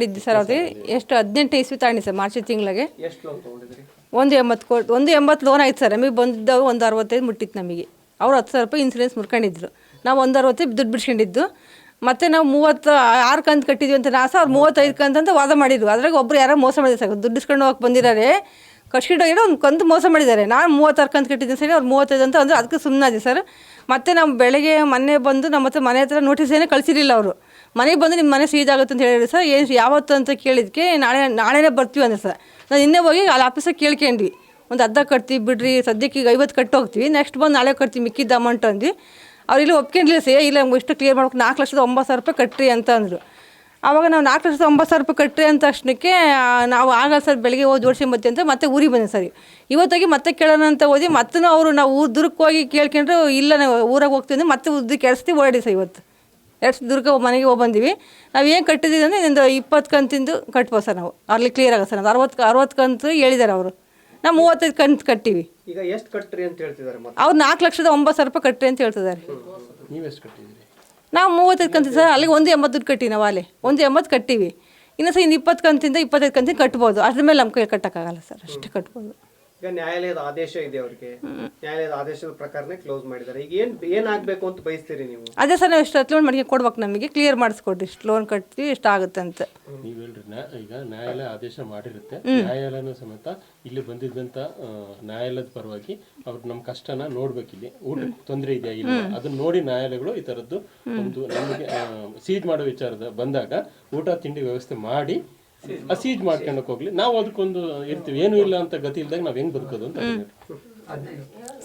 ಇದ್ದು ಸರ್ ಅವ್ರಿಗೆ ಎಷ್ಟು 18 ಇಸ್ವಿ ತಗೊಂಡಿ ಸರ್ ಮಾರ್ಚ್ ತಿಂಗಳಿಗೆ. ಎಷ್ಟು ಲೋನ್ ತೊಗೊಂಡಿದ್ರಿ? 180 ಕೋಟಿ 180 ಲೋನ್ ಆಯ್ತು ಸರ್. ನಮಗೆ ಬಂದಿದ್ದವು 165 ಮುಟ್ಟಿತ್ತು ನಮಗೆ. ಅವ್ರು 10,000 ರೂಪಾಯಿ ಇನ್ಸೂರೆನ್ಸ್ ಮುರ್ಕೊಂಡಿದ್ರು. ನಾವು 165 ದುಡ್ಡು ಬಿಡ್ಸ್ಕೊಂಡಿದ್ದು. ಮತ್ತು ನಾವು 36 ಕಂತು ಕಟ್ಟಿದ್ವಿ ಅಂತ ಅವ್ರು 35 ಕಂತು ಅಂತ ವಾದ ಮಾಡಿದ್ರು. ಅದ್ರಾಗ ಒಬ್ರು ಯಾರೋ ಮೋಸ ಮಾಡಿದ್ರು ಸರ್. ದುಡ್ಡು ಇಸ್ಕೊಂಡು ಹೋಗಕ್ಕೆ ಬಂದಿದ್ದಾರೆ, ಕಟ್ಸ್ಕೊಂಡೋಗಿರೋ ಒಂದು ಕಂತು ಮೋಸ ಮಾಡಿದ್ದಾರೆ. ನಾನು 36 ಕಂತು ಕಟ್ಟಿದ್ದೀನಿ ಸರಿ, ಅವ್ರು 35 ಅಂತ ಅಂದರೆ ಅದಕ್ಕೆ ಸುಮ್ಮನಾದೆ ಸರ್. ಮತ್ತು ನಾವು ಬೆಳಗ್ಗೆ ಮೊನ್ನೆ ಬಂದು ನಮ್ಮ ಹತ್ರ ಮನೆ ಹತ್ರ ನೋಟಿಸ್ ಏನೇ ಕಳಿಸಿರಲಿಲ್ಲ ಅವರು. ಮನೆಗೆ ಬಂದು ನಿಮ್ಮ ಮನೆ ಸೀಜ್ ಆಗುತ್ತೆ ಅಂತ ಹೇಳಿದ್ರು ಸರ್. ಏನು ಯಾವತ್ತು ಅಂತ ಕೇಳಿದ್ದಕ್ಕೆ ನಾಳೆನೇ ಬರ್ತೀವಿ ಅಂದೆ ಸರ್. ನಾನು ಇನ್ನೇ ಹೋಗಿ ಅಲ್ಲಿ ಆಫೀಸಾಗಿ ಕೇಳ್ಕೊಂಡ್ವಿ, ಒಂದು ಅರ್ಧ ಕಟ್ತೀವಿ ಬಿಡ್ರಿ, ಸದ್ಯಕ್ಕೆ ಈಗ 50 ಕಟ್ಟು ಹೋಗ್ತೀವಿ, ನೆಕ್ಸ್ಟ್ ಬಂದು ನಾಳೆ ಕಟ್ತೀವಿ ಮಿಕ್ಕಿದ್ದ ಅಮೌಂಟ್ ಅಂದ್ವಿ. ಅವ್ರು ಇಲ್ಲಿ ಒಪ್ಕೊಂಡಿಲ್ಲ ಸೇ, ಇಲ್ಲ ನಮ್ಗೆ ಇಷ್ಟು ಕ್ಲಿಯರ್ ಮಾಡ್ಬೇಕು 4,09,000 ರೂಪಾಯಿ ಕಟ್ಟ್ರಿ ಅಂತ ಅಂದರು. ಆವಾಗ ನಾವು 4,09,000 ರೂಪಾಯಿ ಕಟ್ಟ್ರಿ ಅಂತ ತಕ್ಷಣಕ್ಕೆ ನಾವು ಆಗಲ್ಲ ಸರ್, ಬೆಳಗ್ಗೆ ಹೋಗಿ ಜೋಡಿಸ್ಕೊಂಬತ್ತಿ ಅಂತ ಮತ್ತೆ ಊರಿಗೆ ಬಂದೆ ಸರಿ. ಇವತ್ತಾಗಿ ಮತ್ತೆ ಕೇಳೋಣ ಅಂತ ಹೋದಿ, ಮತ್ತೆ ಅವರು ನಾವು ದುರ್ಗಕ್ಕೆ ಹೋಗಿ ಕೇಳ್ಕೊಂಡ್ರು, ಇಲ್ಲ ನಾವು ಊರಾಗ ಹೋಗ್ತೀವಿ ಅಂದರೆ ಮತ್ತೆ ಉದ್ದಕ್ಕೆ ಎಡ್ಸ್ತೀವಿ ಓಡಿ ಸರ್. ಇವತ್ತು ದುರ್ಗ ಮನೆಗೆ ಹೋಗಿ ಬಂದೀವಿ. ನಾವು ಏನು ಕಟ್ಟಿದ್ದೀವಿ ಅಂದರೆ ಒಂದು 20 ಕಂತಿಂದು ಕಟ್ಬೋದು ಸರ್ ನಾವು. ಅಲ್ಲಿ ಕ್ಲಿಯರ್ ಆಗ ಸರ್. ಅದು 60 ಕಂತು ಹೇಳಿದ್ದಾರೆ ಅವರು. ನಾವು 35 ಕಂತು ಕಟ್ಟಿವಿ. ಈಗ ಎಷ್ಟು ಕಟ್ಟ್ರಿ ಅಂತ ಹೇಳ್ತಿದ್ದಾರೆ? ಅವ್ರು 4,09,000 ರೂಪಾಯಿ ಕಟ್ಟ್ರಿ ಅಂತ ಹೇಳ್ತಿದ್ದಾರೆ. ನೀವು ಎಷ್ಟು ಕಟ್ಟಿದ್ದೀರಿ? ನಾವು 35 ಕಂತು ಸರ್. ಅಲ್ಲಿಗೆ 180 ದುಡ್ಡು ಕಟ್ಟಿ ನಾವು ಅಲ್ಲೇ 180 ಕಟ್ಟಿವಿ. ಇನ್ನು ಸರ್ ಇನ್ನು 20 ಕಂತಿಂದ 25 ಕಂತಿಂದ ಕಟ್ಬೋದು. ಅದ್ರ ಮೇಲೆ ನಮ್ಮ ಕೈ ಕಟ್ಟೋಕ್ಕಾಗಲ್ಲ ಸರ್, ಅಷ್ಟೇ ಕಟ್ಬೋದು. ಈಗ ನ್ಯಾಯಾಲಯದ ಆದೇಶ ಇದೆ ಅವ್ರಿಗೆ, ನ್ಯಾಯಾಲಯದ ಆದೇಶದ ಪ್ರಕಾರನೇ ಕ್ಲೋಸ್ ಮಾಡಿದ್ದಾರೆ. ಈಗ ಏನಾಗಬೇಕು ಅಂತ ಬಯಸ್ತೀರಿ ನೀವು? ಅದೇ ಸರ್, ನಾವು ಇಷ್ಟು ಲೋನ್ ಮಾಡಿ ಕೊಡ್ಬೇಕು, ನಮಗೆ ಕ್ಲಿಯರ್ ಮಾಡಿಸ್ಕೊಡ್ರಿ, ಇಷ್ಟು ಲೋನ್ ಕಟ್ತೀವಿ ಇಷ್ಟು ಆಗುತ್ತೆ ಅಂತ. ನೀವು ಹೇಳ್ರಿ, ಈಗ ನ್ಯಾಯಾಲಯ ಆದೇಶ ಮಾಡಿರುತ್ತೆ, ನ್ಯಾಯಾಲಯನೂ ಸಮೇತ ಇಲ್ಲಿ ಬಂದಿದ್ದಂಥ ನ್ಯಾಯಾಲಯದ ಪರವಾಗಿ ಅವ್ರು ನಮ್ಮ ಕಷ್ಟನ ನೋಡ್ಬೇಕು. ಇಲ್ಲಿ ಊಟಕ್ಕೆ ತೊಂದರೆ ಇದೆಯಾ ಇಲ್ಲ ಅದನ್ನ ನೋಡಿ ನ್ಯಾಯಾಲಯಗಳು ಈ ಥರದ್ದು ಒಂದು ನಮಗೆ ಸೀಜ್ ಮಾಡೋ ವಿಚಾರದ ಬಂದಾಗ ಊಟ ತಿಂಡಿ ವ್ಯವಸ್ಥೆ ಮಾಡಿ ಸೀಜ್ ಮಾಡ್ಕೊಂಡಕ್ಕೆ ಹೋಗ್ಲಿ. ನಾವು ಅದಕ್ಕೊಂದು ಇರ್ತೀವಿ, ಏನೂ ಇಲ್ಲ ಅಂತ ಗತಿ ಇಲ್ದಾಗ ನಾವು ಹೆಂಗೆ ಬದುಕೋದು ಅಂತ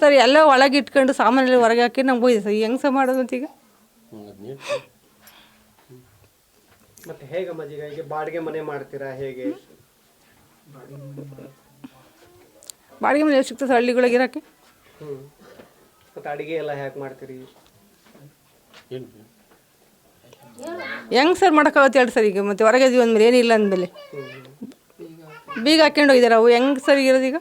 ಸರ್. ಎಲ್ಲ ಒಳಗೆ ಇಟ್ಕೊಂಡು ಸಾಮಾನೆಲ್ಲ ಹೊರಗೆ ಹಾಕಿ ನಮ್ಗೆ ಹೋಯ್ತು ಸರ್. ಹೆಂಗೆ ಸಹ ಮಾಡೋದು ಅಂತ ಈಗ ಮತ್ತೆ ಹೇಗಮ್ಮ ಈಗ ಬಾಡಿಗೆ ಮನೆ ಮಾಡ್ತೀರಾ ಹೇಗೆ? ಬಾಡಿಗೆ ಮನೆ ಎಷ್ಟು ಸಿಗ್ತದೆ ಹಳ್ಳಿಗಳಿಗೆ ಇರೋಕ್ಕೆ? ಮತ್ತೆ ಅಡಿಗೆ ಎಲ್ಲ ಹೇಗೆ ಮಾಡ್ತೀರಿ? ಹೆಂಗೆ ಸರ್ ಮಾಡೋಕ್ಕಾಗುತ್ತೆ ಹೇಳಿ ಸರ್. ಈಗ ಮತ್ತೆ ಹೊರಗೆ ಇದೀವಿ ಅಂದಮೇಲೆ ಏನಿಲ್ಲ ಅಂದಮೇಲೆ ಬೀಗ ಹಾಕ್ಕೊಂಡು ಹೋಗಿದ್ದಾರೆ. ಅವು ಹೆಂಗೆ ಸರ್ ಇರೋದು ಈಗ?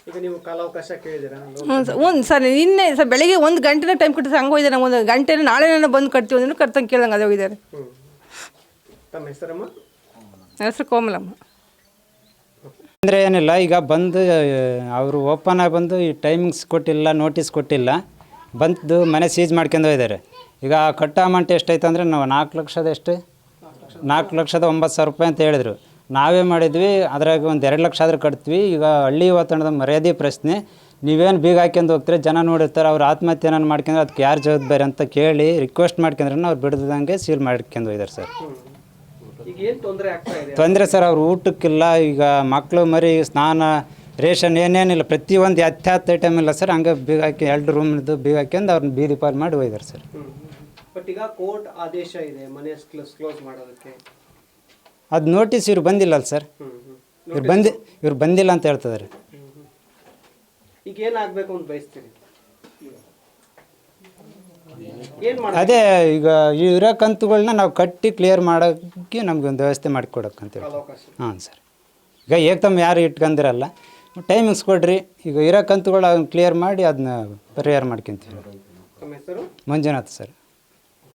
ಈಗ ನೀವು ಕಾಲಾವಕಾಶ ಕೇಳಿದ್ದೀರಾ? ಹ್ಞೂ ಸರ್. ನಿನ್ನೆ ಸರ್ ಬೆಳಿಗ್ಗೆ 1 ಗಂಟೆನ ಟೈಮ್ ಕೊಟ್ಟು ಹಂಗೆ ಹೋಗಿದ್ದಾರೆ. ನಂಗೆ 1 ಗಂಟೆನ ನಾಳೆ ಬಂದು ಕಟ್ತೀವಿ ಅಂದ್ರೆ ಕಟ್ತಂಗೆ ಕೇಳ್ದಂಗೆ ಅದೇ ಹೋಗಿದ್ದಾರೆ. ತಮ್ಮ ಹೆಸರಮ್ಮ? ನನ್ನ ಹೆಸರು ಕೋಮಲಮ್ಮ. ಅಂದರೆ ಏನಿಲ್ಲ, ಈಗ ಬಂದು ಅವರು ಓಪನ್ ಆಗಿ ಬಂದು ಈ ಟೈಮಿಂಗ್ಸ್ ಕೊಟ್ಟಿಲ್ಲ, ನೋಟಿಸ್ ಕೊಟ್ಟಿಲ್ಲ, ಬಂದು ಮನೆ ಸೀಜ್ ಮಾಡ್ಕೊಂಡು ಹೋಗಿದ್ದಾರೆ. ಈಗ ಕಟ್ಟೋ ಅಮೌಂಟ್ ಎಷ್ಟೈತೆ ಅಂದರೆ ನಾವು 4,09,000 ರೂಪಾಯಿ ಅಂತ ಹೇಳಿದ್ರು. ನಾವೇ ಮಾಡಿದ್ವಿ, ಅದ್ರಾಗ ಒಂದು 2 ಲಕ್ಷ ಆದರೂ ಕಟ್ತೀವಿ. ಈಗ ಹಳ್ಳಿ ವಾತಾವರಣದ ಮರ್ಯಾದೆ ಪ್ರಶ್ನೆ, ನೀವೇನು ಬೀಗ ಹಾಕ್ಯಂದು ಹೋಗ್ತೀರಿ, ಜನ ನೋಡಿರ್ತಾರೆ, ಅವ್ರು ಆತ್ಮಹತ್ಯೆ ಏನಾರು ಮಾಡ್ಕೊಂಡ್ರೆ ಅದಕ್ಕೆ ಯಾರು ಜವಾಬ್ದಾರಿ ಅಂತ ಕೇಳಿ ರಿಕ್ವೆಸ್ಟ್ ಮಾಡ್ಕೊಂಡ್ರೆ ಅವ್ರು ಬಿಡ್ದಂಗೆ ಸೀಲ್ ಮಾಡ್ಕೊಂಡು ಹೋಗಿದ್ದಾರೆ ಸರ್. ಈಗ ಏನು ತೊಂದರೆ ಆಗ್ತಾ ಇದೆ? ತೊಂದರೆ ಸರ್, ಅವ್ರು ಊಟಕ್ಕಿಲ್ಲ, ಈಗ ಮಕ್ಕಳು ಮರಿ ಸ್ನಾನ ರೇಷನ್ ಏನೇನಿಲ್ಲ, ಪ್ರತಿಯೊಂದು ಹತ್ತು ಐಟಮ್ ಇಲ್ಲ ಸರ್. ಹಂಗೆ ಬೀಗ ಹಾಕಿ 2 ರೂಮ್ದು ಬೀಗ ಹಾಕ್ಯಂದು ಅವ್ರನ್ನ ಬೀದಿ ಪಾಲ್ ಮಾಡಿ ಹೋಗಿದ್ದಾರೆ ಸರ್. ಬಟ್ ಈಗ ಕೋರ್ಟ್ ಆದೇಶ ಇದೆ ಮನೆ ಕ್ಲೋಸ್ ಮಾಡೋದಕ್ಕೆ, ಅದು ನೋಟಿಸ್ ಇವ್ರು ಬಂದಿಲ್ಲ ಅಲ್ಲ ಸರ್. ಇವ್ರು ಬಂದಿಲ್ಲ ಅಂತ ಹೇಳ್ತಿದ್ದಾರೆ. ಈಗ ಏನಾಗಬೇಕು ಅಂತ ಬಯಸ್ತೀರಿ? ಅದೇ ಈಗ ಇರೋ ಕಂತುಗಳನ್ನ ನಾವು ಕಟ್ಟಿ ಕ್ಲಿಯರ್ ಮಾಡೋಕ್ಕೆ ನಮ್ಗೆ ಒಂದು ವ್ಯವಸ್ಥೆ ಮಾಡಿಕೊಡಕ್ಕಂತೇಳಿ. ಹಾಂ ಸರ್. ಈಗ ಏಕದಮ್ ಯಾರು ಇಟ್ಕೊಂಡಿರಲ್ಲ, ಟೈಮಿಂಗ್ಸ್ ಕೊಡ್ರಿ, ಈಗ ಇರೋ ಕಂತುಗಳು ಅದನ್ನ ಕ್ಲಿಯರ್ ಮಾಡಿ ಅದನ್ನ ಪರಿಹಾರ ಮಾಡ್ಕೊತೀವಿ. ತಮ್ಮ ಹೆಸರು? ಮಂಜುನಾಥ್ ಸರ್.